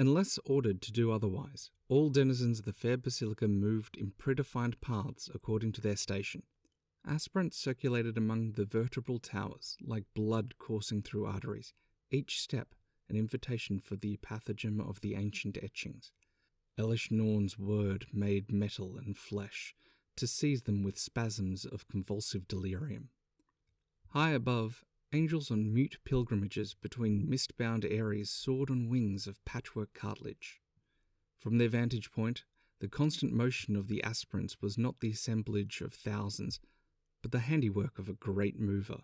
Unless ordered to do otherwise, all denizens of the fair basilica moved in predefined paths according to their station. Aspirants circulated among the vertebral towers, like blood coursing through arteries, each step an invitation for the pathogem of the ancient etchings. Elish Norn's word made metal and flesh, to seize them with spasms of convulsive delirium. High above, angels on mute pilgrimages between mist-bound aeries soared on wings of patchwork cartilage. From their vantage point, the constant motion of the aspirants was not the assemblage of thousands, but the handiwork of a great mover,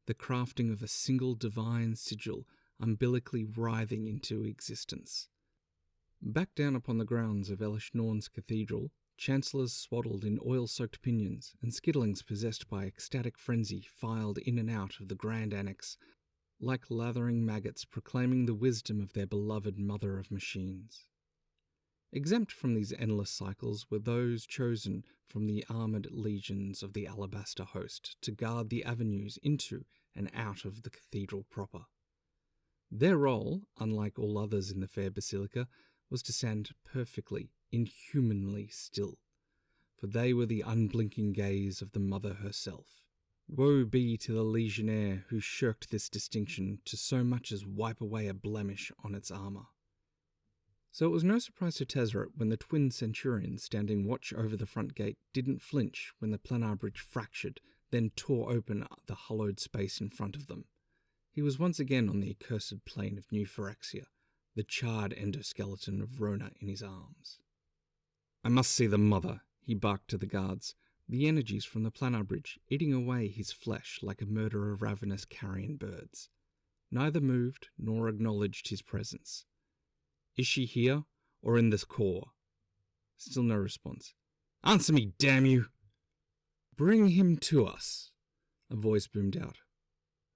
the crafting of a single divine sigil umbilically writhing into existence. Back down upon the grounds of Elish Norn's cathedral, chancellors swaddled in oil-soaked pinions and skittlings possessed by ecstatic frenzy filed in and out of the grand annex, like lathering maggots proclaiming the wisdom of their beloved mother of machines. Exempt from these endless cycles were those chosen from the armoured legions of the alabaster host to guard the avenues into and out of the cathedral proper. Their role, unlike all others in the fair basilica, was to stand perfectly, inhumanly still, for they were the unblinking gaze of the mother herself. Woe be to the legionnaire who shirked this distinction to so much as wipe away a blemish on its armour. So it was no surprise to Tezzeret when the twin centurions standing watch over the front gate didn't flinch when the planar bridge fractured, then tore open the hollowed space in front of them. He was once again on the accursed plain of New Phyrexia, the charred endoskeleton of Rona in his arms. "I must see the mother," he barked to the guards, the energies from the planar bridge eating away his flesh like a murder of ravenous carrion birds. Neither moved nor acknowledged his presence. "Is she here, or in this core?" Still no response. "Answer me, damn you!" "Bring him to us," a voice boomed out.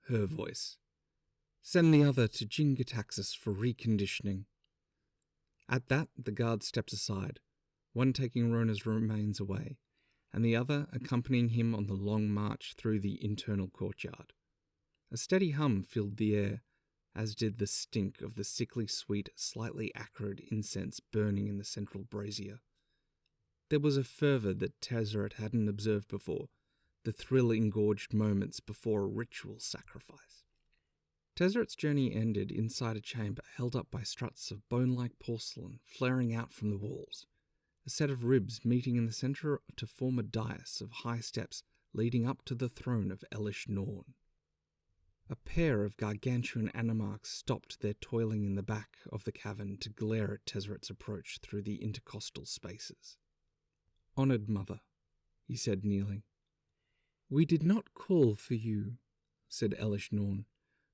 Her voice. "Send the other to Jingataxis for reconditioning." At that, the guard stepped aside, one taking Rona's remains away, and the other accompanying him on the long march through the internal courtyard. A steady hum filled the air, as did the stink of the sickly sweet, slightly acrid incense burning in the central brazier. There was a fervour that Tezzeret hadn't observed before, the thrill engorged moments before a ritual sacrifice. Tezzeret's journey ended inside a chamber held up by struts of bone-like porcelain flaring out from the walls, a set of ribs meeting in the centre to form a dais of high steps leading up to the throne of Elish Norn. A pair of gargantuan animarchs stopped their toiling in the back of the cavern to glare at Tezzeret's approach through the intercostal spaces. "Honoured mother," he said, kneeling. "We did not call for you," said Elish Norn,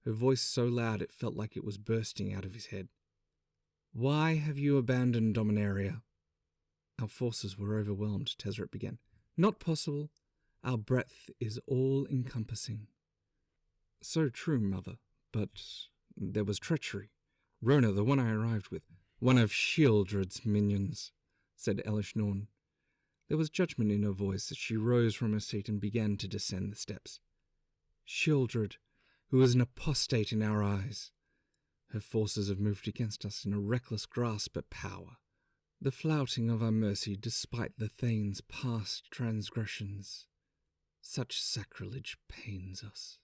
her voice so loud it felt like it was bursting out of his head. "Why have you abandoned Dominaria?" "Our forces were overwhelmed," Tezzeret began. "Not possible. Our breadth is all-encompassing." "So true, mother, but there was treachery. Rona, the one I arrived with, one of Sheoldred's minions," said Elish Norn. There was judgment in her voice as she rose from her seat and began to descend the steps. "Sheoldred, who is an apostate in our eyes. Her forces have moved against us in a reckless grasp at power, the flouting of our mercy despite the Thane's past transgressions. Such sacrilege pains us."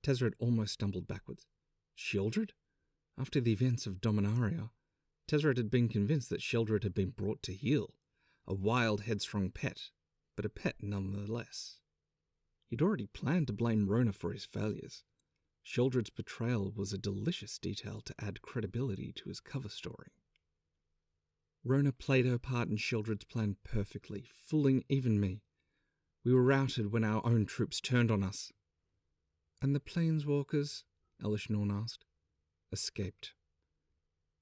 Tezzeret almost stumbled backwards. Sheoldred? After the events of Dominaria, Tezzeret had been convinced that Sheoldred had been brought to heel. A wild, headstrong pet, but a pet nonetheless. He'd already planned to blame Rona for his failures. Sheoldred's betrayal was a delicious detail to add credibility to his cover story. Rona played her part in Sheoldred's plan perfectly, fooling even me. We were routed when our own troops turned on us. "And the planeswalkers?" Elish Norn asked. "Escaped."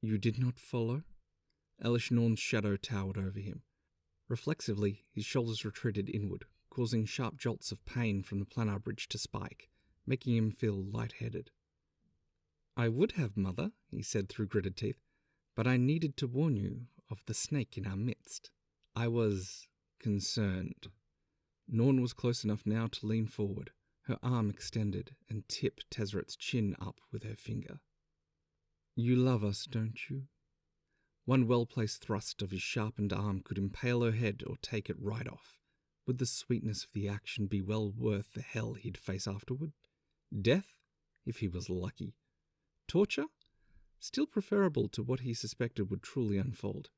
"You did not follow?" Elish Norn's shadow towered over him. Reflexively, his shoulders retreated inward, causing sharp jolts of pain from the planar bridge to spike, making him feel light-headed. "I would have, mother," he said through gritted teeth, "but I needed to warn you of the snake in our midst. I was concerned." Norn was close enough now to lean forward, her arm extended, and tip Tezzeret's chin up with her finger. You love us, don't you? One well-placed thrust of his sharpened arm could impale her head or take it right off. Would the sweetness of the action be well worth the hell he'd face afterward? Death? If he was lucky. Torture? Still preferable to what he suspected would truly unfold.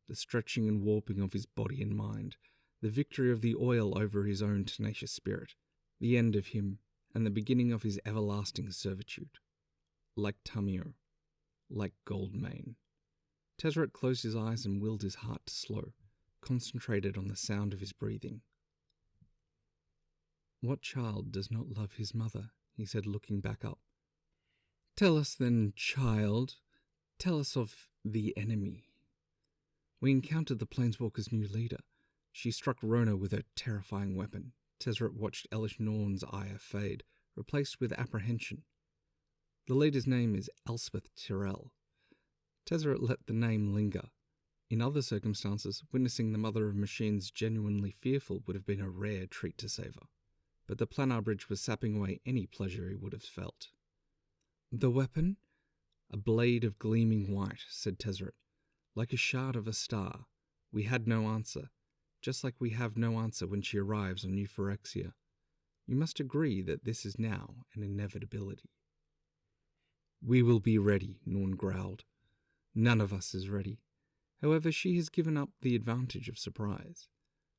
The stretching and warping of his body and mind. The victory of the oil over his own tenacious spirit. The end of him, and the beginning of his everlasting servitude. Like Tamio. Like Goldmane. Tezzeret closed his eyes and willed his heart to slow, concentrated on the sound of his breathing. What child does not love his mother? He said, looking back up. Tell us then, child. Tell us of the enemy. We encountered the Planeswalker's new leader. She struck Rona with her terrifying weapon. Tezzeret watched Elish Norn's ire fade, replaced with apprehension. The leader's name is Elspeth Tyrell. Tezzeret let the name linger. In other circumstances, witnessing the mother of machines genuinely fearful would have been a rare treat to savour. But the planar bridge was sapping away any pleasure he would have felt. The weapon? A blade of gleaming white, said Tezzeret. Like a shard of a star. We had no answer, just like we have no answer when she arrives on New Phyrexia. You must agree that this is now an inevitability. We will be ready, Norn growled. None of us is ready. However, she has given up the advantage of surprise.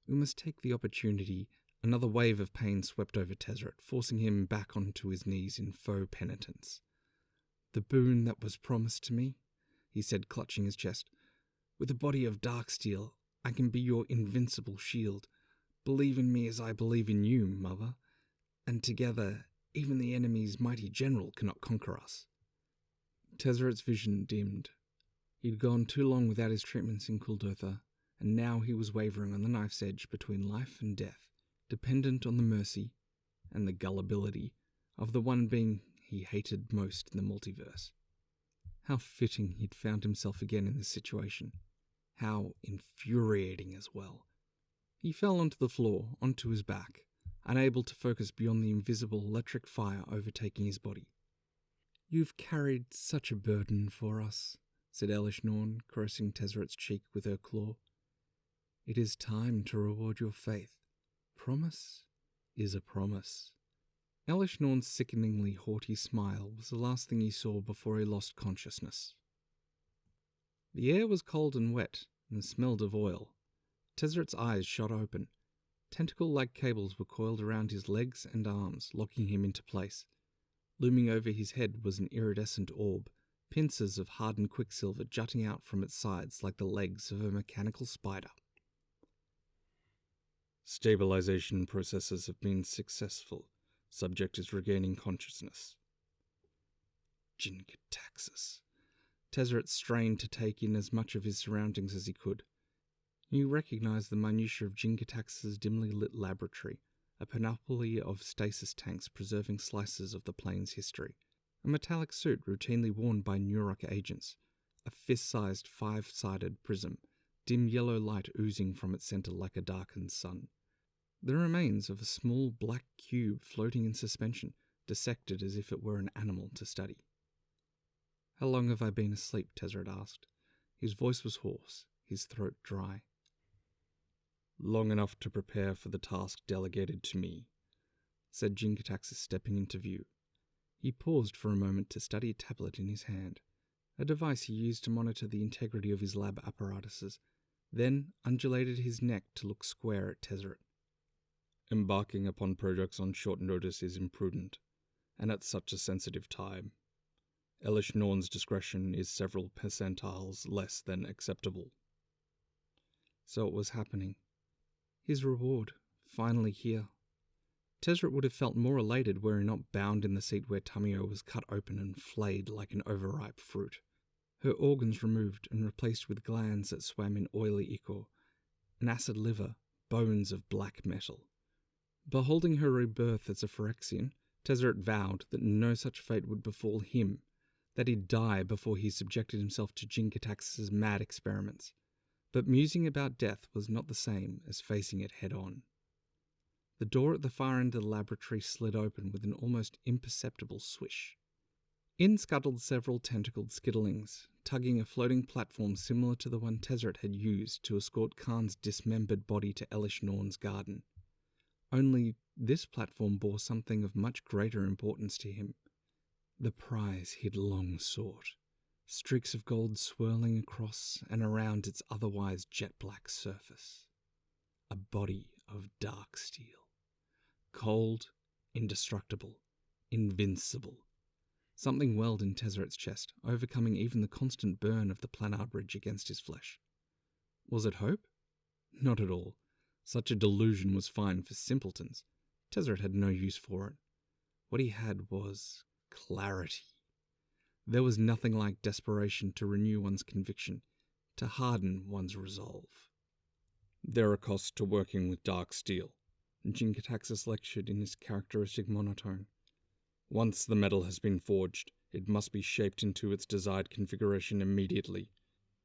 We must take the opportunity. Another wave of pain swept over Tezzeret, forcing him back onto his knees in faux penitence. The boon that was promised to me, he said, clutching his chest. With a body of dark steel, I can be your invincible shield. Believe in me as I believe in you, Mother. And together, even the enemy's mighty general cannot conquer us. Tezzeret's vision dimmed. He'd gone too long without his treatments in Kuldotha, and now he was wavering on the knife's edge between life and death, dependent on the mercy and the gullibility of the one being he hated most in the multiverse. How fitting he'd found himself again in this situation. How infuriating as well. He fell onto the floor, onto his back, unable to focus beyond the invisible electric fire overtaking his body. You've carried such a burden for us, said Elish Norn, caressing Tezzeret's cheek with her claw. It is time to reward your faith. Promise is a promise. Elish Norn's sickeningly haughty smile was the last thing he saw before he lost consciousness. The air was cold and wet, and smelled of oil. Tezzeret's eyes shot open. Tentacle-like cables were coiled around his legs and arms, locking him into place. Looming over his head was an iridescent orb, pincers of hardened quicksilver jutting out from its sides like the legs of a mechanical spider. Stabilization processes have been successful. Subject is regaining consciousness. Jin-Gitaxias. Tezzeret strained to take in as much of his surroundings as he could. He recognized the minutiae of Jin-Gitaxias' dimly lit laboratory, a panoply of stasis tanks preserving slices of the plane's history, a metallic suit routinely worn by Neurok agents, a fist-sized 5-sided prism, dim yellow light oozing from its center like a darkened sun. The remains of a small black cube floating in suspension, dissected as if it were an animal to study. How long have I been asleep? Tezzeret asked. His voice was hoarse, his throat dry. Long enough to prepare for the task delegated to me, said Jin-Gitaxias, stepping into view. He paused for a moment to study a tablet in his hand, a device he used to monitor the integrity of his lab apparatuses, then undulated his neck to look square at Tezzeret. Embarking upon projects on short notice is imprudent, and at such a sensitive time. Elish Norn's discretion is several percentiles less than acceptable. So it was happening. His reward, finally here. Tezzeret would have felt more elated were he not bound in the seat where Tamio was cut open and flayed like an overripe fruit, her organs removed and replaced with glands that swam in oily ichor, an acid liver, bones of black metal. Beholding her rebirth as a Phyrexian, Tezzeret vowed that no such fate would befall him, that he'd die before he subjected himself to Jin-Gitaxias' mad experiments. But musing about death was not the same as facing it head-on. The door at the far end of the laboratory slid open with an almost imperceptible swish. In scuttled several tentacled skittlings, tugging a floating platform similar to the one Tezzeret had used to escort Khan's dismembered body to Elish Norn's garden. Only this platform bore something of much greater importance to him. The prize he'd long sought, streaks of gold swirling across and around its otherwise jet-black surface. A body of dark steel. Cold, indestructible, invincible. Something welled in Tezzeret's chest, overcoming even the constant burn of the planar bridge against his flesh. Was it hope? Not at all. Such a delusion was fine for simpletons. Tezzeret had no use for it. What he had was clarity. There was nothing like desperation to renew one's conviction, to harden one's resolve. There are costs to working with dark steel, Jin-Gitaxias lectured in his characteristic monotone. Once the metal has been forged, it must be shaped into its desired configuration immediately.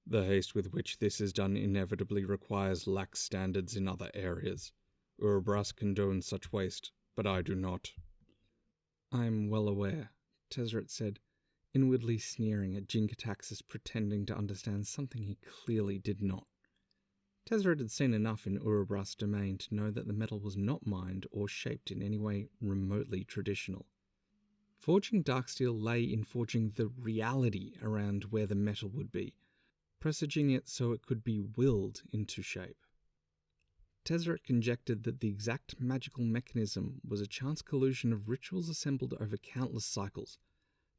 The haste with which this is done inevitably requires lax standards in other areas. Urubras condones such waste, but I do not. I am well aware, Tezzeret said, inwardly sneering at Jin-Gitaxias pretending to understand something he clearly did not. Tezzeret had seen enough in Urubras' domain to know that the metal was not mined or shaped in any way remotely traditional. Forging Darksteel lay in forging the reality around where the metal would be, presaging it so it could be willed into shape. Tezzeret conjectured that the exact magical mechanism was a chance collusion of rituals assembled over countless cycles,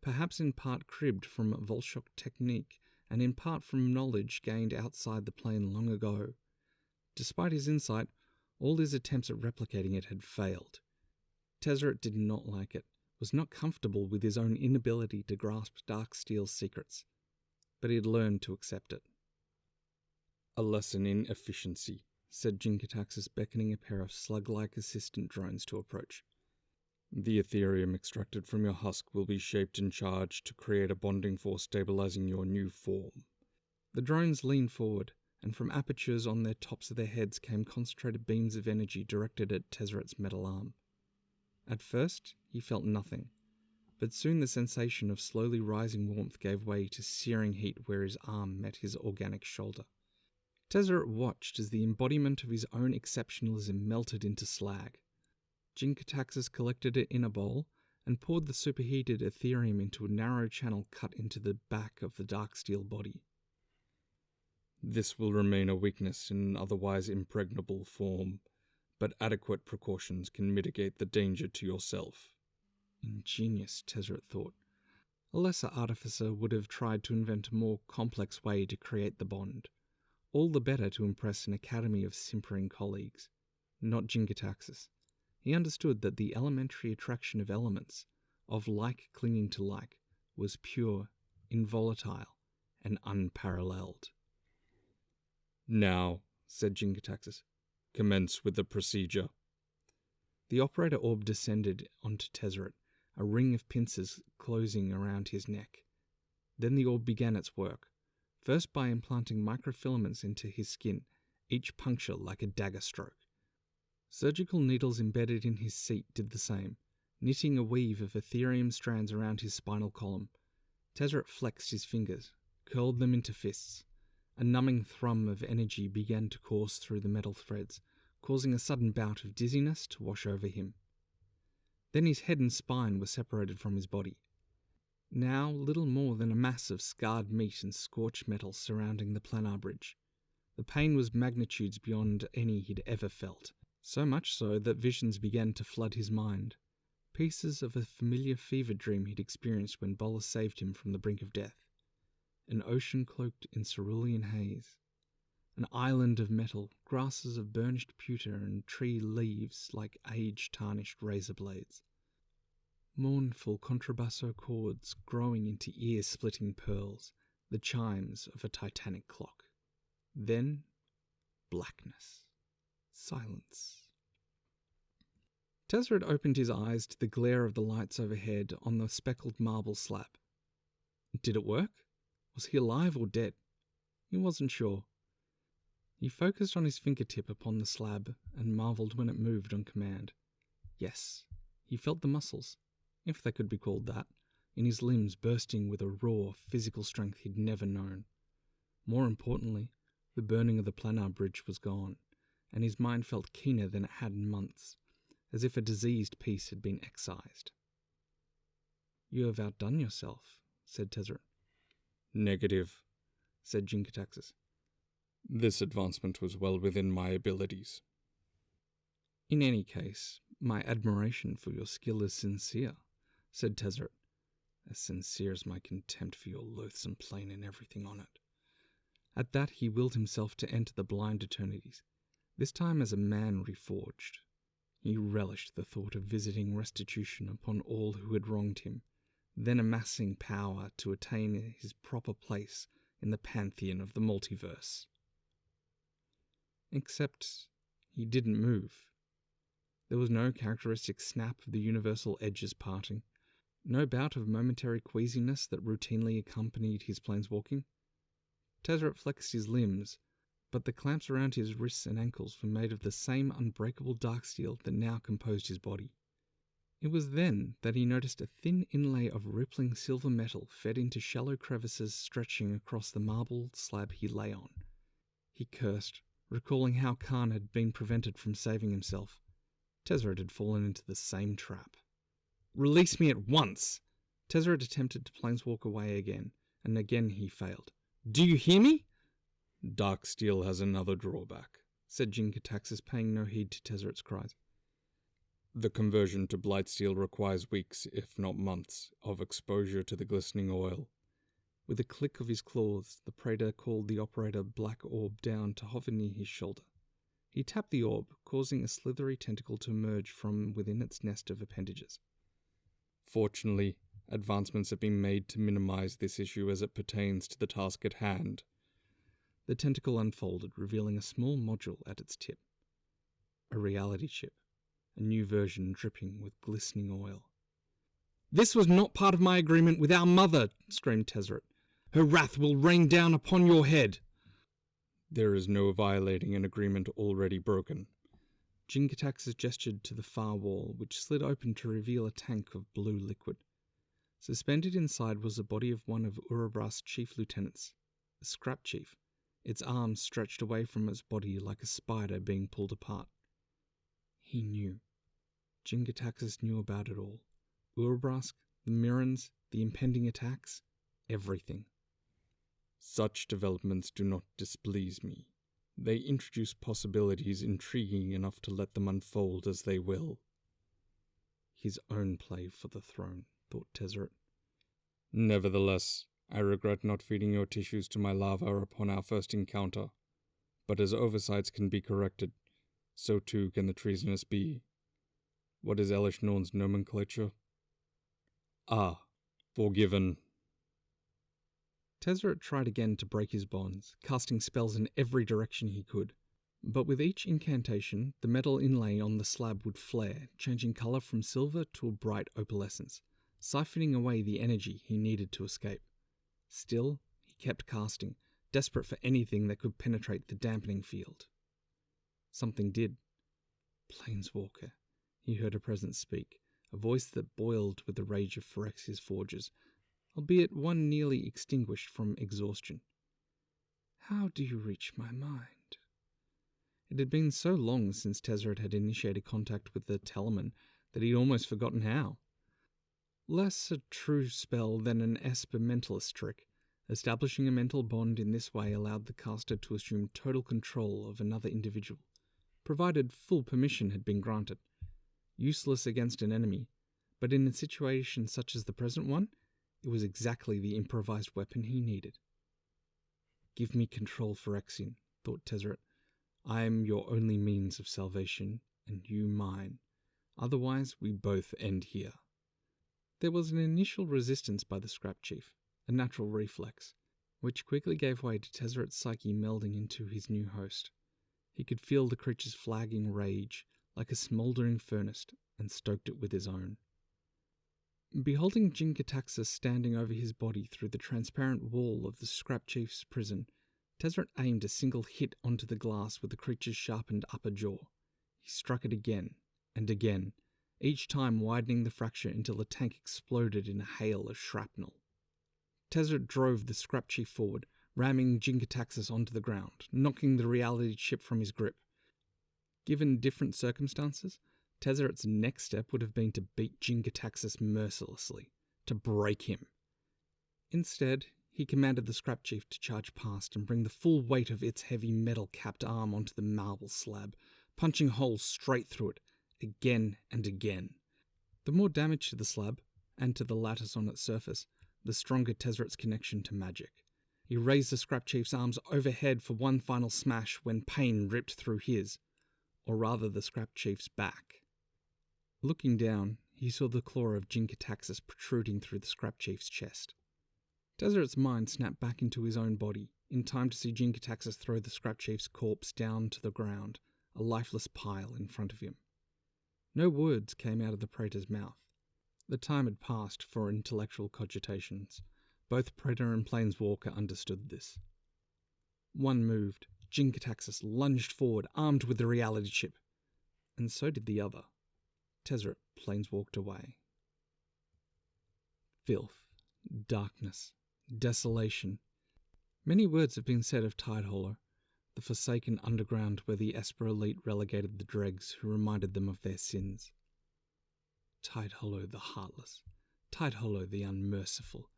perhaps in part cribbed from Volshok technique and in part from knowledge gained outside the plane long ago. Despite his insight, all his attempts at replicating it had failed. Tezzeret did not like it, was not comfortable with his own inability to grasp Darksteel's secrets, but he had learned to accept it. A lesson in efficiency, said Jin-Gitaxias, beckoning a pair of slug-like assistant drones to approach. The Ethereum extracted from your husk will be shaped and charged to create a bonding force stabilizing your new form. The drones leaned forward, and from apertures on their tops of their heads came concentrated beams of energy directed at Tezzeret's metal arm. At first, he felt nothing, but soon the sensation of slowly rising warmth gave way to searing heat where his arm met his organic shoulder. Tezzeret watched as the embodiment of his own exceptionalism melted into slag. Jin-Gitaxias collected it in a bowl and poured the superheated Ethereum into a narrow channel cut into the back of the Darksteel body. This will remain a weakness in an otherwise impregnable form, but adequate precautions can mitigate the danger to yourself. Ingenious, Tezzeret thought. A lesser artificer would have tried to invent a more complex way to create the bond, all the better to impress an academy of simpering colleagues. Not Jin-Gitaxias. He understood that the elementary attraction of elements, of like clinging to like, was pure, involatile, and unparalleled. Now, said Jin-Gitaxias, commence with the procedure. The operator orb descended onto Tezzeret, a ring of pincers closing around his neck. Then the orb began its work, first by implanting microfilaments into his skin, each puncture like a dagger stroke. Surgical needles embedded in his seat did the same, knitting a weave of Ethereum strands around his spinal column. Tezzeret flexed his fingers, curled them into fists. A numbing thrum of energy began to course through the metal threads, causing a sudden bout of dizziness to wash over him. Then his head and spine were separated from his body. Now little more than a mass of scarred meat and scorched metal surrounding the planar bridge. The pain was magnitudes beyond any he'd ever felt, so much so that visions began to flood his mind. Pieces of a familiar fever dream he'd experienced when Bolas saved him from the brink of death. An ocean cloaked in cerulean haze. An island of metal, grasses of burnished pewter and tree leaves like age-tarnished razor blades. Mournful contrabasso chords growing into ear-splitting pearls, the chimes of a titanic clock. Then, blackness. Silence. Tezzeret opened his eyes to the glare of the lights overhead on the speckled marble slab. Did it work? Was he alive or dead? He wasn't sure. He focused on his fingertip upon the slab and marvelled when it moved on command. Yes, he felt the muscles, if they could be called that, in his limbs bursting with a raw physical strength he'd never known. More importantly, the burning of the planar bridge was gone, and his mind felt keener than it had in months, as if a diseased piece had been excised. "You have outdone yourself," said Tezzeret. "Negative," said Jin-Gitaxias. "This advancement was well within my abilities." "In any case, my admiration for your skill is sincere," said Tezzeret, "as sincere as my contempt for your loathsome plane and everything on it." At that he willed himself to enter the blind eternities, this time as a man reforged. He relished the thought of visiting restitution upon all who had wronged him, then amassing power to attain his proper place in the pantheon of the multiverse. Except he didn't move. There was no characteristic snap of the universal edges parting, no bout of momentary queasiness that routinely accompanied his planeswalking. Tezzeret flexed his limbs, but the clamps around his wrists and ankles were made of the same unbreakable dark steel that now composed his body. It was then that he noticed a thin inlay of rippling silver metal fed into shallow crevices stretching across the marble slab he lay on. He cursed, recalling how Khan had been prevented from saving himself. Tezzeret had fallen into the same trap. "Release me at once!" Tezzeret attempted to planeswalk away again, and again he failed. "Do you hear me?" "Dark steel has another drawback," said Jin-Gitaxias, paying no heed to Tezzeret's cries. "The conversion to blight steel requires weeks, if not months, of exposure to the glistening oil." With a click of his claws, the praetor called the operator black orb down to hover near his shoulder. He tapped the orb, causing a slithery tentacle to emerge from within its nest of appendages. "Fortunately, advancements have been made to minimize this issue as it pertains to the task at hand." The tentacle unfolded, revealing a small module at its tip. A reality chip, a new version dripping with glistening oil. "This was not part of my agreement with our mother," screamed Tezzeret. "Her wrath will rain down upon your head." "There is no violating an agreement already broken." Jin-Gitaxias gestured to the far wall, which slid open to reveal a tank of blue liquid. Suspended inside was the body of one of Urabrask's chief lieutenants, a scrap chief, its arms stretched away from its body like a spider being pulled apart. He knew. Jin-Gitaxias knew about it all. Urabrask, the Mirrans, the impending attacks, everything. "Such developments do not displease me. They introduce possibilities intriguing enough to let them unfold as they will." His own play for the throne, thought Tezzeret. "Nevertheless, I regret not feeding your tissues to my larva upon our first encounter. But as oversights can be corrected, so too can the treasonous be. What is Elish Norn's nomenclature? Ah, forgiven." Tezzeret tried again to break his bonds, casting spells in every direction he could. But with each incantation, the metal inlay on the slab would flare, changing colour from silver to a bright opalescence, siphoning away the energy he needed to escape. Still, he kept casting, desperate for anything that could penetrate the dampening field. Something did. "Planeswalker," he heard a presence speak, a voice that boiled with the rage of Phyrexia's forges, albeit one nearly extinguished from exhaustion. "How do you reach my mind?" It had been so long since Tezzeret had initiated contact with the Telemann that he'd almost forgotten how. Less a true spell than an Esper mentalist trick, establishing a mental bond in this way allowed the caster to assume total control of another individual, provided full permission had been granted. Useless against an enemy, but in a situation such as the present one, it was exactly the improvised weapon he needed. "Give me control, Phyrexian," thought Tezzeret. "I am your only means of salvation, and you mine. Otherwise, we both end here." There was an initial resistance by the scrap chief, a natural reflex, which quickly gave way to Tezzeret's psyche melding into his new host. He could feel the creature's flagging rage, like a smouldering furnace, and stoked it with his own. Beholding Jin-Gitaxias standing over his body through the transparent wall of the scrap chief's prison, Tezzeret aimed a single hit onto the glass with the creature's sharpened upper jaw. He struck it again and again, each time widening the fracture until the tank exploded in a hail of shrapnel. Tezzeret drove the scrap chief forward, ramming Jingataxis onto the ground, knocking the reality chip from his grip. Given different circumstances, Tezzeret's next step would have been to beat Jingataxis mercilessly, to break him. Instead, he commanded the scrap chief to charge past and bring the full weight of its heavy metal-capped arm onto the marble slab, punching holes straight through it, again and again. The more damage to the slab, and to the lattice on its surface, the stronger Tezzeret's connection to magic. He raised the scrap chief's arms overhead for one final smash when pain ripped through his, or rather the scrap chief's back. Looking down, he saw the claw of Jingataxis protruding through the scrap chief's chest. Tezzeret's mind snapped back into his own body, in time to see Jingataxis throw the scrap chief's corpse down to the ground, a lifeless pile in front of him. No words came out of the praetor's mouth. The time had passed for intellectual cogitations. Both praetor and planeswalker understood this. One moved. Jingataxis lunged forward, armed with the reality chip. And so did the other. Tezzeret planeswalked away. Filth, darkness, desolation. Many words have been said of Tidehollow, the forsaken underground where the Esper elite relegated the dregs who reminded them of their sins. Tidehollow the heartless, Tidehollow the unmerciful.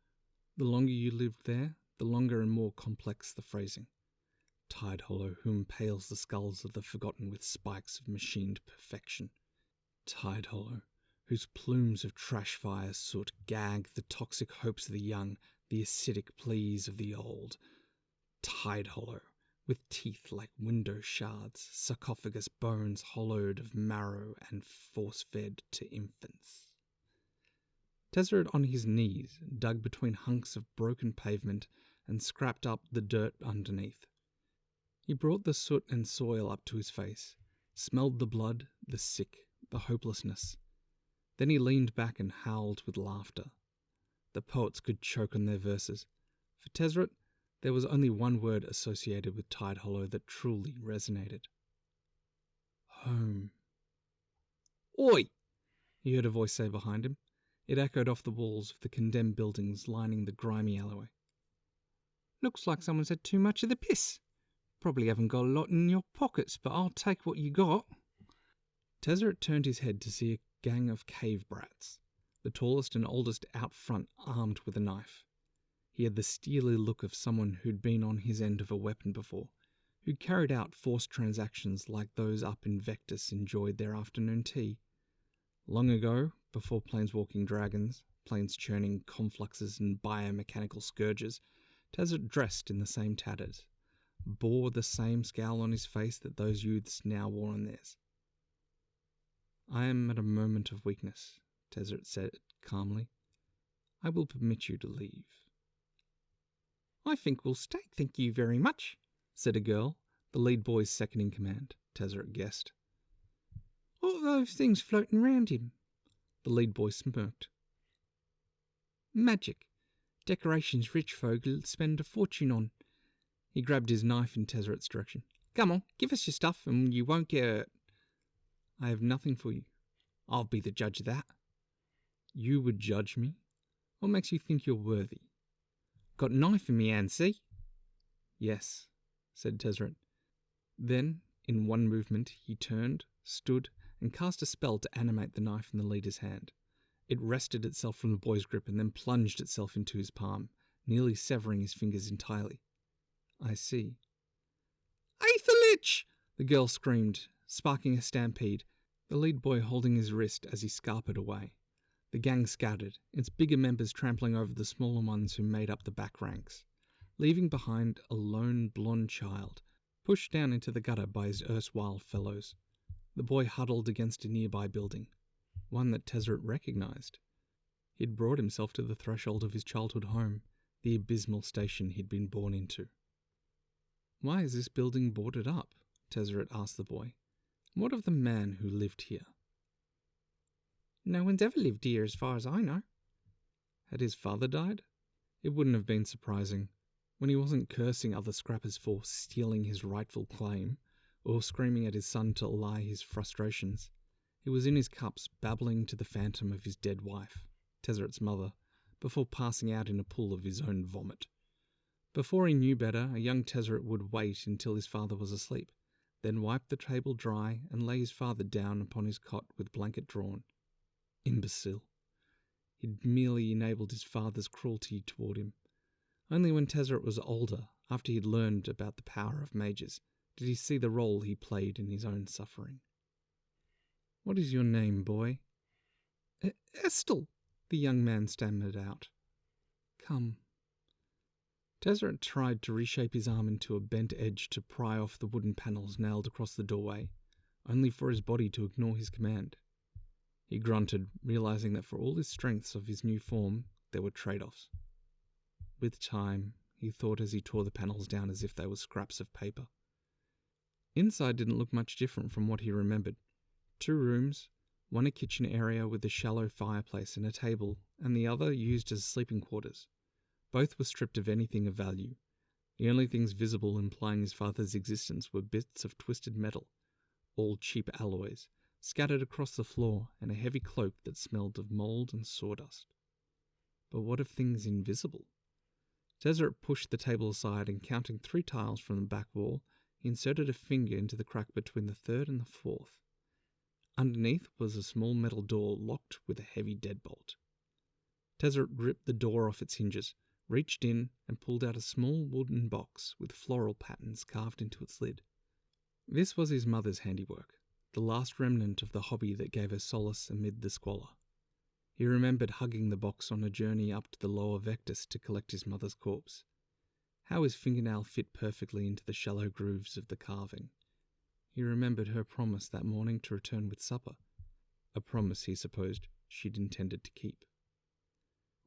The longer you lived there, the longer and more complex the phrasing. Tidehollow who impales the skulls of the forgotten with spikes of machined perfection. Tidehollow, whose plumes of trash fire soot gag the toxic hopes of the young, the acidic pleas of the old. Tidehollow, with teeth like window shards, sarcophagus bones hollowed of marrow and force-fed to infants. Tezzeret on his knees dug between hunks of broken pavement and scrapped up the dirt underneath. He brought the soot and soil up to his face, smelled the blood, the sick, the hopelessness. Then he leaned back and howled with laughter. The poets could choke on their verses. For Tezzeret, there was only one word associated with Tidehollow that truly resonated. Home. Oi! He heard a voice say behind him. It echoed off the walls of the condemned buildings lining the grimy alleyway. Looks like someone's had too much of the piss. Probably haven't got a lot in your pockets, but I'll take what you got. Tezzeret turned his head to see a gang of cave brats, the tallest and oldest out front armed with a knife. He had the steely look of someone who'd been on his end of a weapon before, who'd carried out forced transactions like those up in Vectus enjoyed their afternoon tea. Long ago, before planeswalking dragons, planes-churning confluxes and biomechanical scourges, Tezzeret dressed in the same tatters, bore the same scowl on his face that those youths now wore on theirs. I am at a moment of weakness, Tezzeret said calmly. I will permit you to leave. I think we'll stay, thank you very much, said a girl, the lead boy's second in command, Tezzeret guessed. What are those things floating round him? The lead boy smirked. Magic. Decorations rich fog'll spend a fortune on. He grabbed his knife in Tezzeret's direction. Come on, give us your stuff and you won't get hurt. I have nothing for you. I'll be the judge of that. You would judge me? What makes you think you're worthy? Got a knife in me hand, see? Yes, said Tezzeret. Then, in one movement, he turned, stood, and cast a spell to animate the knife in the leader's hand. It wrested itself from the boy's grip and then plunged itself into his palm, nearly severing his fingers entirely. I see. Aetherlich! The girl screamed, sparking a stampede, the lead boy holding his wrist as he scarpered away. The gang scattered, its bigger members trampling over the smaller ones who made up the back ranks, leaving behind a lone blonde child, pushed down into the gutter by his erstwhile fellows. The boy huddled against a nearby building, one that Tezzeret recognized. He had brought himself to the threshold of his childhood home, the abysmal station he'd been born into. Why is this building boarded up? Tezzeret asked the boy. What of the man who lived here? No one's ever lived here as far as I know. Had his father died? It wouldn't have been surprising, when he wasn't cursing other scrappers for stealing his rightful claim, or screaming at his son to allay his frustrations. He was in his cups, babbling to the phantom of his dead wife, Tezzeret's mother, before passing out in a pool of his own vomit. Before he knew better, a young Tezzeret would wait until his father was asleep, then wipe the table dry and lay his father down upon his cot with blanket drawn. Imbecile. He'd merely enabled his father's cruelty toward him. Only when Tezzeret was older, after he'd learned about the power of mages, did he see the role he played in his own suffering. "What is your name, boy?" Estel, the young man stammered out. "Come." Tezzeret tried to reshape his arm into a bent edge to pry off the wooden panels nailed across the doorway, only for his body to ignore his command. He grunted, realizing that for all his strengths of his new form, there were trade-offs. With time, he thought as he tore the panels down as if they were scraps of paper. Inside didn't look much different from what he remembered. 2 rooms, one a kitchen area with a shallow fireplace and a table, and the other used as sleeping quarters. Both were stripped of anything of value. The only things visible implying his father's existence were bits of twisted metal, all cheap alloys, scattered across the floor, and a heavy cloak that smelled of mold and sawdust. But what of things invisible? Tezzeret pushed the table aside and, counting 3 tiles from the back wall, he inserted a finger into the crack between the 3rd and the 4th. Underneath was a small metal door locked with a heavy deadbolt. Tezzeret ripped the door off its hinges, reached in, and pulled out a small wooden box with floral patterns carved into its lid. This was his mother's handiwork, the last remnant of the hobby that gave her solace amid the squalor. He remembered hugging the box on a journey up to the lower Vectus to collect his mother's corpse. How his fingernail fit perfectly into the shallow grooves of the carving. He remembered her promise that morning to return with supper, a promise he supposed she'd intended to keep.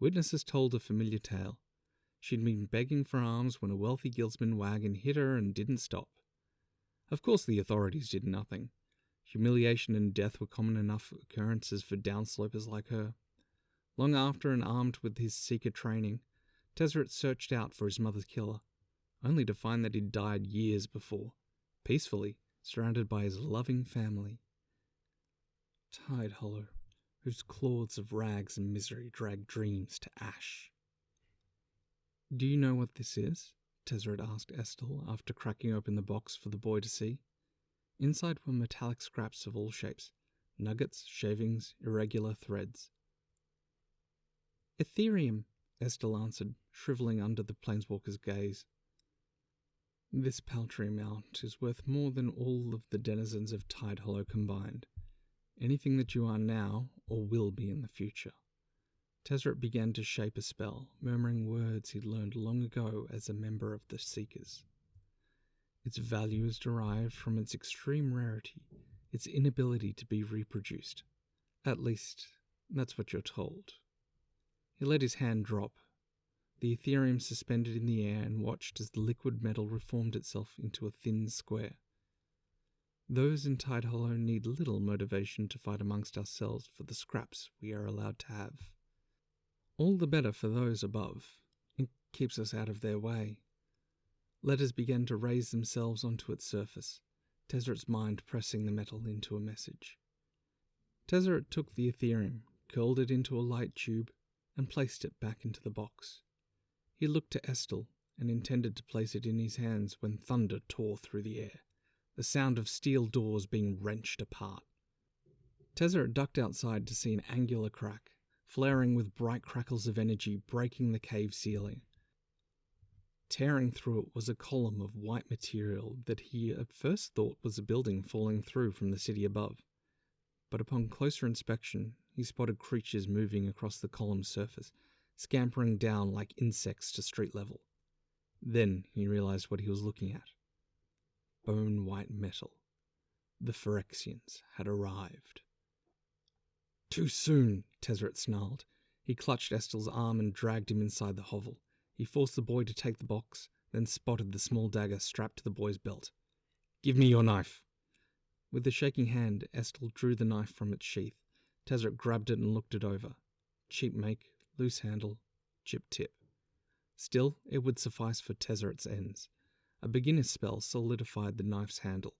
Witnesses told a familiar tale. She'd been begging for alms when a wealthy guildsman wagon hit her and didn't stop. Of course the authorities did nothing. Humiliation and death were common enough occurrences for downslopers like her. Long after and armed with his seeker training, Tezzeret searched out for his mother's killer, only to find that he'd died years before, peacefully, surrounded by his loving family. Tide Hollow, whose clods of rags and misery dragged dreams to ash. "Do you know what this is?" Tezzeret asked Estel after cracking open the box for the boy to see. Inside were metallic scraps of all shapes, nuggets, shavings, irregular threads. "Ethereum," Estel answered, shriveling under the planeswalker's gaze. "This paltry amount is worth more than all of the denizens of Tide Hollow combined. Anything that you are now, or will be in the future." Tezzeret began to shape a spell, murmuring words he'd learned long ago as a member of the Seekers. Its value is derived from its extreme rarity, its inability to be reproduced. At least, that's what you're told. He let his hand drop. The Ethereum suspended in the air and watched as the liquid metal reformed itself into a thin square. Those in Tide Hollow need little motivation to fight amongst ourselves for the scraps we are allowed to have. All the better for those above. It keeps us out of their way. Letters began to raise themselves onto its surface, Tezzeret's mind pressing the metal into a message. Tezzeret took the Ethereum, curled it into a light tube, and placed it back into the box. He looked to Estel and intended to place it in his hands when thunder tore through the air, the sound of steel doors being wrenched apart. Tezzeret ducked outside to see an angular crack, flaring with bright crackles of energy breaking the cave ceiling. Tearing through it was a column of white material that he at first thought was a building falling through from the city above. But upon closer inspection, he spotted creatures moving across the column's surface, scampering down like insects to street level. Then he realized what he was looking at. Bone-white metal. The Phyrexians had arrived. "Too soon," Tezzeret snarled. He clutched Estel's arm and dragged him inside the hovel. He forced the boy to take the box, then spotted the small dagger strapped to the boy's belt. "Give me your knife." With a shaking hand, Estel drew the knife from its sheath. Tezzeret grabbed it and looked it over. Cheap make, loose handle, chipped tip. Still, it would suffice for Tezzeret's ends. A beginner's spell solidified the knife's handle.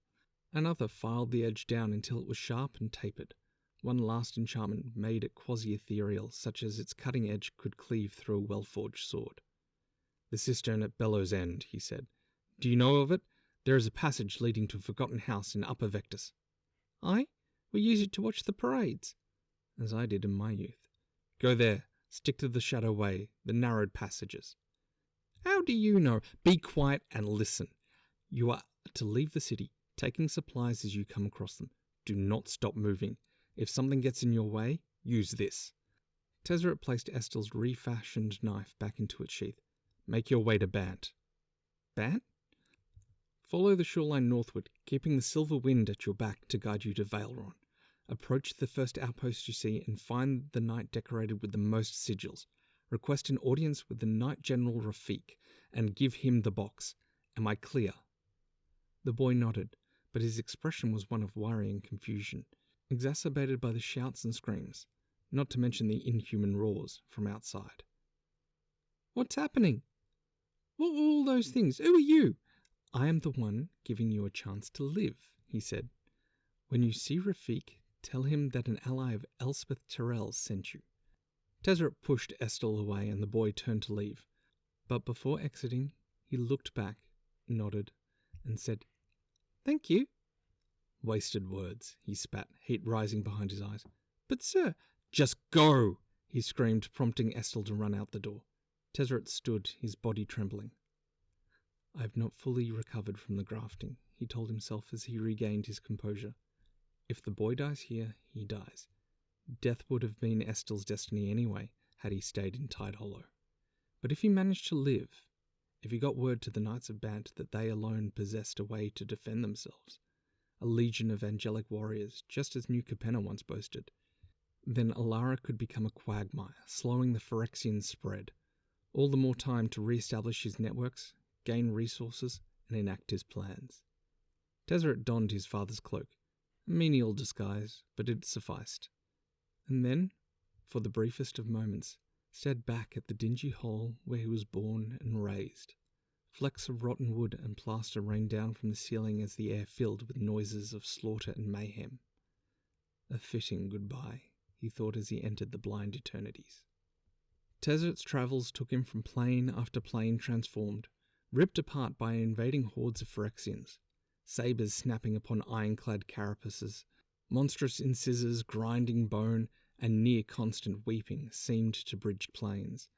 Another filed the edge down until it was sharp and tapered, One last enchantment made it quasi-ethereal, such as its cutting edge could cleave through a well-forged sword. "The cistern at Bellow's End," he said. "Do you know of it? There is a passage leading to a forgotten house in Upper Vectus." "Aye, we use it to watch the parades." "As I did in my youth." "Go there. Stick to the Shadow Way, the narrowed passages." "How do you know?" "Be quiet and listen. You are to leave the city, taking supplies as you come across them. Do not stop moving. If something gets in your way, use this." Tezzeret placed Estel's refashioned knife back into its sheath. "Make your way to Bant." "Bant?" "Follow the shoreline northward, keeping the silver wind at your back to guide you to Valeron. Approach the first outpost you see and find the knight decorated with the most sigils. Request an audience with the Knight General Rafik, and give him the box. Am I clear?" The boy nodded, but his expression was one of worry and confusion, exacerbated by the shouts and screams, not to mention the inhuman roars from outside. "What's happening? What were all those things? Who are you?" "I am the one giving you a chance to live," he said. "When you see Rafik, tell him that an ally of Elspeth Tyrrell sent you." Tezzeret pushed Estel away and the boy turned to leave. But before exiting, he looked back, nodded, and said, "Thank you." "Wasted words," he spat, heat rising behind his eyes. "But sir—" "Just go!" he screamed, prompting Estel to run out the door. Tezzeret stood, his body trembling. "I have not fully recovered from the grafting," he told himself as he regained his composure. "If the boy dies here, he dies. Death would have been Estel's destiny anyway, had he stayed in Tide Hollow. But if he managed to live, if he got word to the Knights of Bant that they alone possessed a way to defend themselves, a legion of angelic warriors, just as New Capenna once boasted, then Alara could become a quagmire, slowing the Phyrexian spread. All the more time to re-establish his networks, gain resources, and enact his plans. Tezzeret donned his father's cloak, a menial disguise, but it sufficed. And then, for the briefest of moments, stared back at the dingy hole where he was born and raised. Flecks of rotten wood and plaster rained down from the ceiling as the air filled with noises of slaughter and mayhem. A fitting goodbye, he thought as he entered the blind eternities. Tezzeret's travels took him from plane after plane transformed, ripped apart by invading hordes of Phyrexians, sabres snapping upon ironclad carapaces, monstrous incisors grinding bone, and near-constant weeping seemed to bridge plains,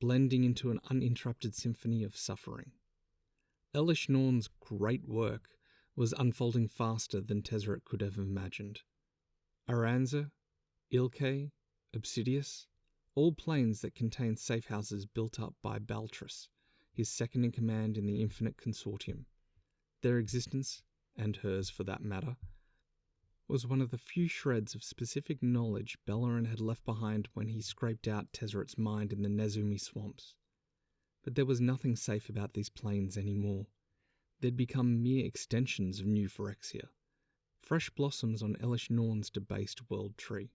blending into an uninterrupted symphony of suffering. Elish Norn's great work was unfolding faster than Tezzeret could have imagined. Aranza, Ilke, Obsidius, all planes that contained safe houses built up by Baltris, his second-in-command in the Infinite Consortium. Their existence, and hers for that matter, was one of the few shreds of specific knowledge Bellerin had left behind when he scraped out Tezzeret's mind in the Nezumi swamps. But there was nothing safe about these planes anymore. They'd become mere extensions of New Phyrexia, fresh blossoms on Elish Norn's debased world tree.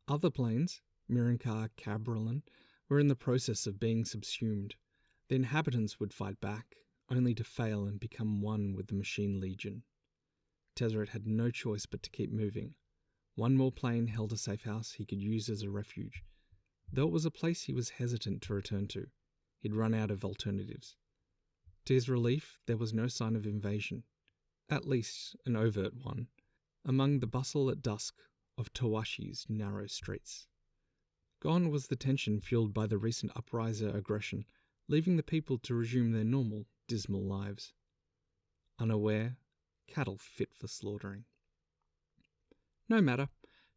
Other planes, Mirinkar, Cabralin, were in the process of being subsumed. The inhabitants would fight back, only to fail and become one with the Machine Legion. Tezzeret had no choice but to keep moving. One more plane held a safe house he could use as a refuge, though it was a place he was hesitant to return to. He'd run out of alternatives. To his relief, there was no sign of invasion, at least an overt one, among the bustle at dusk of Tawashi's narrow streets. Gone was the tension fueled by the recent upriser aggression, leaving the people to resume their normal, dismal lives. Unaware, cattle fit for slaughtering. No matter.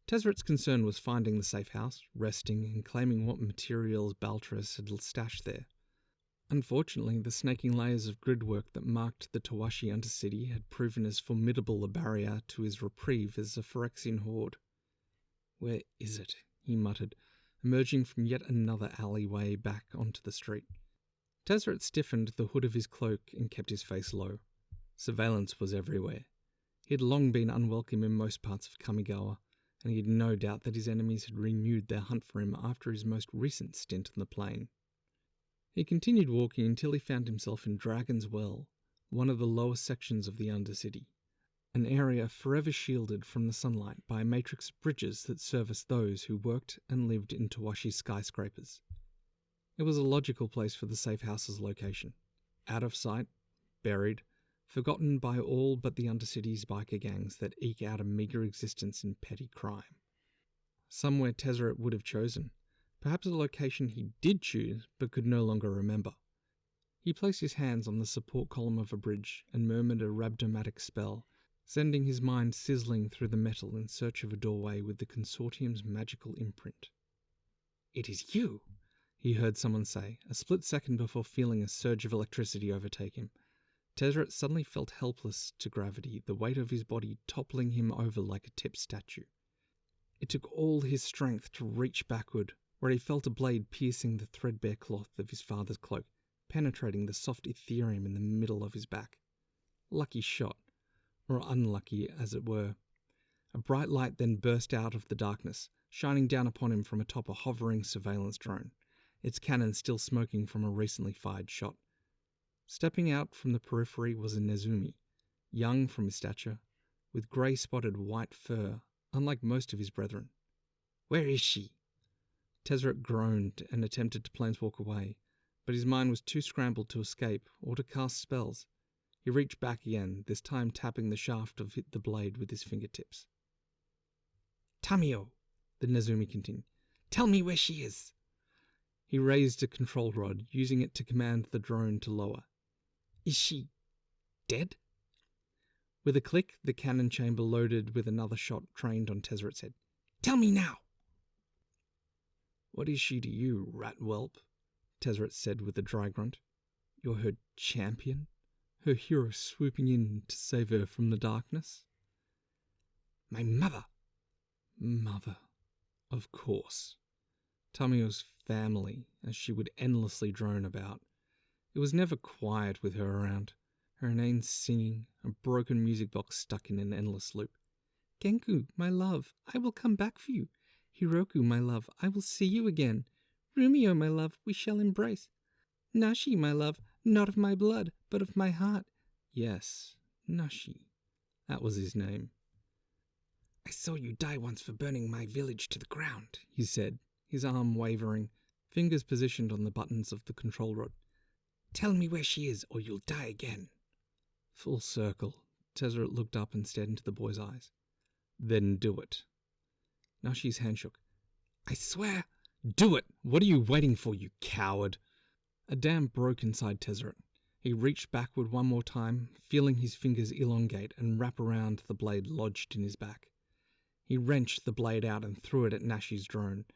Tezzeret's concern was finding the safe house, resting, and claiming what materials Baltris had stashed there. Unfortunately, the snaking layers of gridwork that marked the Tawashi Undercity had proven as formidable a barrier to his reprieve as a Phyrexian horde. "Where is it?" he muttered, emerging from yet another alleyway back onto the street. Tezzeret stiffened the hood of his cloak and kept his face low. Surveillance was everywhere. He had long been unwelcome in most parts of Kamigawa, and he had no doubt that his enemies had renewed their hunt for him after his most recent stint on the plain. He continued walking until he found himself in Dragon's Well, one of the lower sections of the Undercity. an area forever shielded from the sunlight by a matrix of bridges that serviced those who worked and lived in Tawashi's skyscrapers. It was a logical place for the safe house's location. Out of sight, buried, forgotten by all but the Undercity's biker gangs that eke out a meagre existence in petty crime. Somewhere Tezzeret would have chosen, perhaps a location he did choose but could no longer remember. He placed his hands on the support column of a bridge and murmured a rhabdomatic spell, sending his mind sizzling through the metal in search of a doorway with the consortium's magical imprint. "It is you," he heard someone say, a split second before feeling a surge of electricity overtake him. Tezzeret suddenly felt helpless to gravity, the weight of his body toppling him over like a tipped statue. It took all his strength to reach backward, where he felt a blade piercing the threadbare cloth of his father's cloak, penetrating the soft ethereum in the middle of his back. Lucky shot, or unlucky as it were. A bright light then burst out of the darkness, shining down upon him from atop a hovering surveillance drone, its cannon still smoking from a recently fired shot. Stepping out from the periphery was a Nezumi, young from his stature, with grey-spotted white fur, unlike most of his brethren. "Where is she?" Tezzeret groaned and attempted to planeswalk away, but his mind was too scrambled to escape or to cast spells. He reached back again, this time tapping the shaft of the blade with his fingertips. "Tamio," the Nezumi continued, "tell me where she is." He raised a control rod, using it to command the drone to lower. "Is she dead?" With a click, the cannon chamber loaded with another shot trained on Tezzeret's head. "Tell me now!" "What is she to you, rat whelp?" Tezzeret said with a dry grunt. "You're her champion? Her hero swooping in to save her from the darkness?" "My mother!" "Mother. Of course." Tamio's family, as she would endlessly drone about. It was never quiet with her around. Her inane singing, a broken music box stuck in an endless loop. "Genku, my love, I will come back for you. Hiroku, my love, I will see you again. Rumio, my love, we shall embrace. Nashi, my love, not of my blood, but of my heart." Yes, Nashi. That was his name. "I saw you die once for burning my village to the ground," he said, his arm wavering, fingers positioned on the buttons of the control rod. "Tell me where she is, or you'll die again." Full circle. Tezzeret looked up and stared into the boy's eyes. "Then do it." Nashi's hand shook. "I swear." "Do it! What are you waiting for, you coward?" A dam broke inside Tezzeret. He reached backward one more time, feeling his fingers elongate and wrap around the blade lodged in his back. He wrenched the blade out and threw it at Nashi's drone,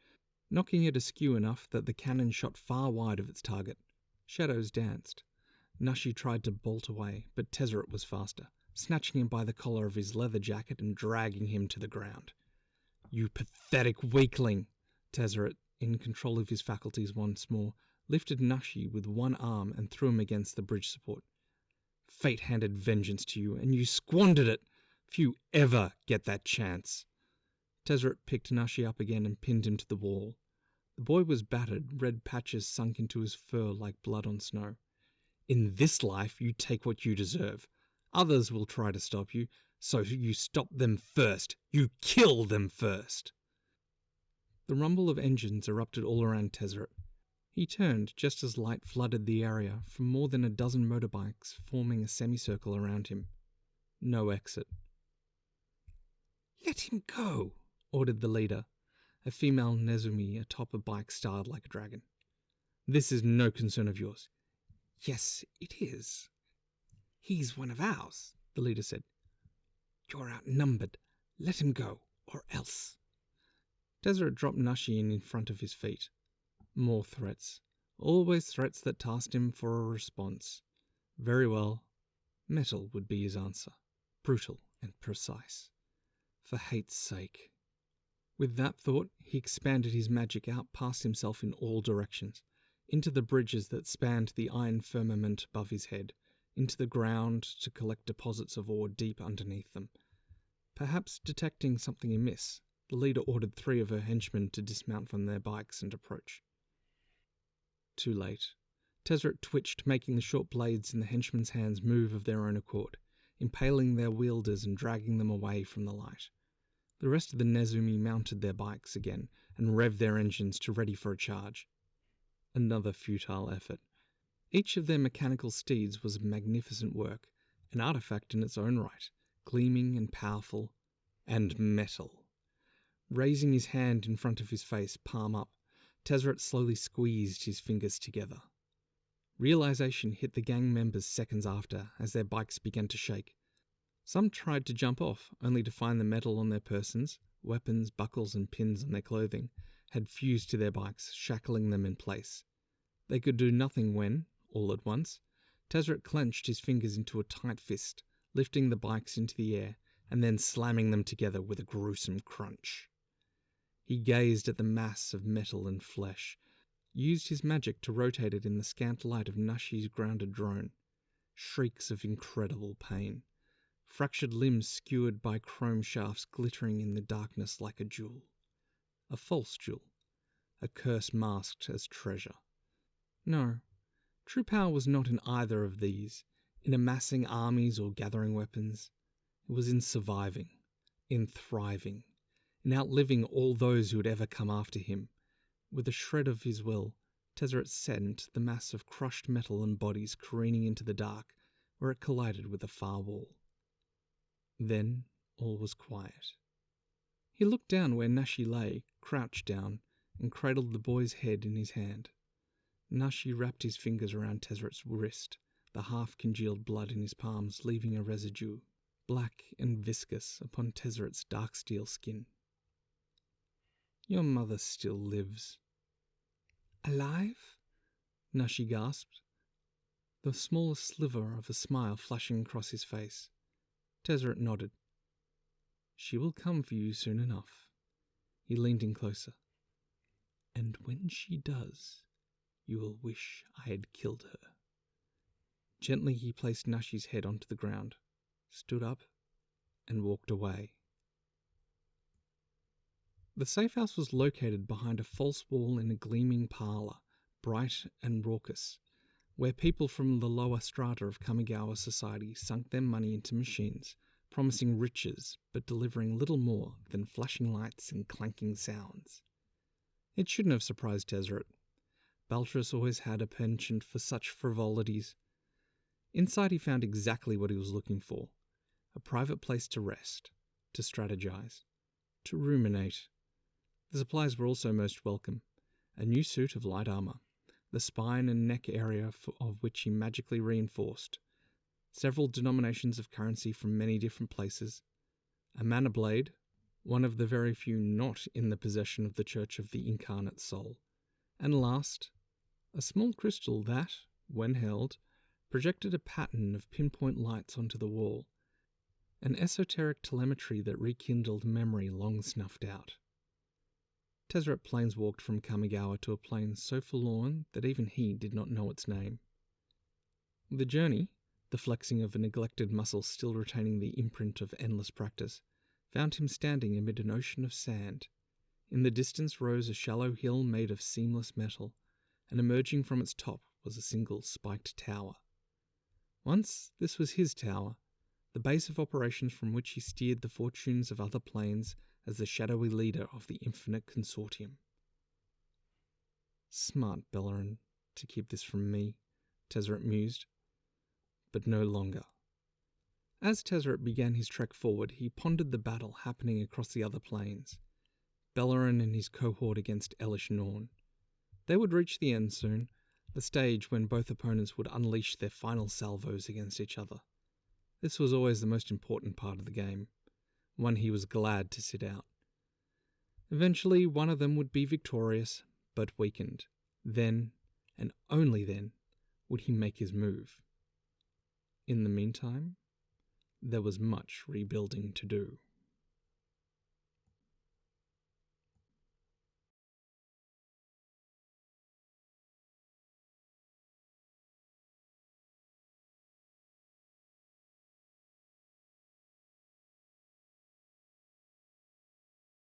knocking it askew enough that the cannon shot far wide of its target. Shadows danced. Nashi tried to bolt away, but Tezzeret was faster, snatching him by the collar of his leather jacket and dragging him to the ground. "You pathetic weakling!" Tezzeret, in control of his faculties once more, lifted Nashi with one arm and threw him against the bridge support. "Fate handed vengeance to you, and you squandered it! Few ever get that chance." Tezzeret picked Nashi up again and pinned him to the wall. The boy was battered, red patches sunk into his fur like blood on snow. "In this life, you take what you deserve. Others will try to stop you, so you stop them first. You kill them first." The rumble of engines erupted all around Tezzeret. He turned just as light flooded the area from more than a dozen motorbikes forming a semicircle around him. No exit. "Let him go," ordered the leader, a female Nezumi atop a bike styled like a dragon. "This is no concern of yours." "Yes, it is." "He's one of ours," the leader said. "You're outnumbered. Let him go, or else." Tezzeret dropped Nashi in front of his feet. More threats. Always threats that tasked him for a response. Very well. Metal would be his answer. Brutal and precise. For hate's sake. With that thought, he expanded his magic out past himself in all directions, into the bridges that spanned the iron firmament above his head, into the ground to collect deposits of ore deep underneath them. Perhaps detecting something amiss, the leader ordered 3 of her henchmen to dismount from their bikes and approach. Too late. Tezzeret twitched, making the short blades in the henchmen's hands move of their own accord. impaling their wielders and dragging them away from the light. The rest of the Nezumi mounted their bikes again and revved their engines to ready for a charge. Another futile effort. Each of their mechanical steeds was a magnificent work, an artifact in its own right, gleaming and powerful, and metal. Raising his hand in front of his face, palm up, Tezzeret slowly squeezed his fingers together. Realization hit the gang members seconds after as their bikes began to shake. Some tried to jump off, only to find the metal on their persons, weapons, buckles and pins on their clothing, had fused to their bikes, shackling them in place. They could do nothing when, all at once, Tezzeret clenched his fingers into a tight fist, lifting the bikes into the air and then slamming them together with a gruesome crunch. He gazed at the mass of metal and flesh, used his magic to rotate it in the scant light of Nashi's grounded drone. Shrieks of incredible pain. Fractured limbs skewered by chrome shafts glittering in the darkness like a jewel. A false jewel. A curse masked as treasure. No, true power was not in either of these, in amassing armies or gathering weapons. It was in surviving, in thriving, in outliving all those who had ever come after him. With a shred of his will, Tezzeret sent the mass of crushed metal and bodies careening into the dark, where it collided with a far wall. Then all was quiet. He looked down where Nashi lay, crouched down, and cradled the boy's head in his hand. Nashi wrapped his fingers around Tezzeret's wrist, the half-congealed blood in his palms leaving a residue, black and viscous, upon Tezzeret's dark steel skin. "Your mother still lives." "Alive?" Nashi gasped, the smallest sliver of a smile flashing across his face. Tezzeret nodded. "She will come for you soon enough." He leaned in closer. "And when she does, you will wish I had killed her." Gently he placed Nashi's head onto the ground, stood up, and walked away. The safe house was located behind a false wall in a gleaming parlour, bright and raucous, where people from the lower strata of Kamigawa society sunk their money into machines, promising riches but delivering little more than flashing lights and clanking sounds. It shouldn't have surprised Tezzeret. Baltrus always had a penchant for such frivolities. Inside he found exactly what he was looking for: a private place to rest, to strategize, to ruminate. The supplies were also most welcome: a new suit of light armor, the spine and neck area of which he magically reinforced, several denominations of currency from many different places, a mana blade, one of the very few not in the possession of the Church of the Incarnate Soul, and last, a small crystal that, when held, projected a pattern of pinpoint lights onto the wall, an esoteric telemetry that rekindled memory long snuffed out. Tezzeret planeswalked from Kamigawa to a plane so forlorn that even he did not know its name. The journey, the flexing of a neglected muscle still retaining the imprint of endless practice, found him standing amid an ocean of sand. In the distance rose a shallow hill made of seamless metal, and emerging from its top was a single spiked tower. Once this was his tower, the base of operations from which he steered the fortunes of other planes as the shadowy leader of the infinite consortium. Smart Bellerin to keep this from me, Tezzeret mused. But no longer. As Tezzeret began his trek forward, he pondered the battle happening across the other planes. Bellerin and his cohort against Elish Norn. They would reach the end soon, the stage when both opponents would unleash their final salvos against each other. This was always the most important part of the game, one he was glad to sit out. Eventually, one of them would be victorious, but weakened. Then, and only then, would he make his move. In the meantime, there was much rebuilding to do.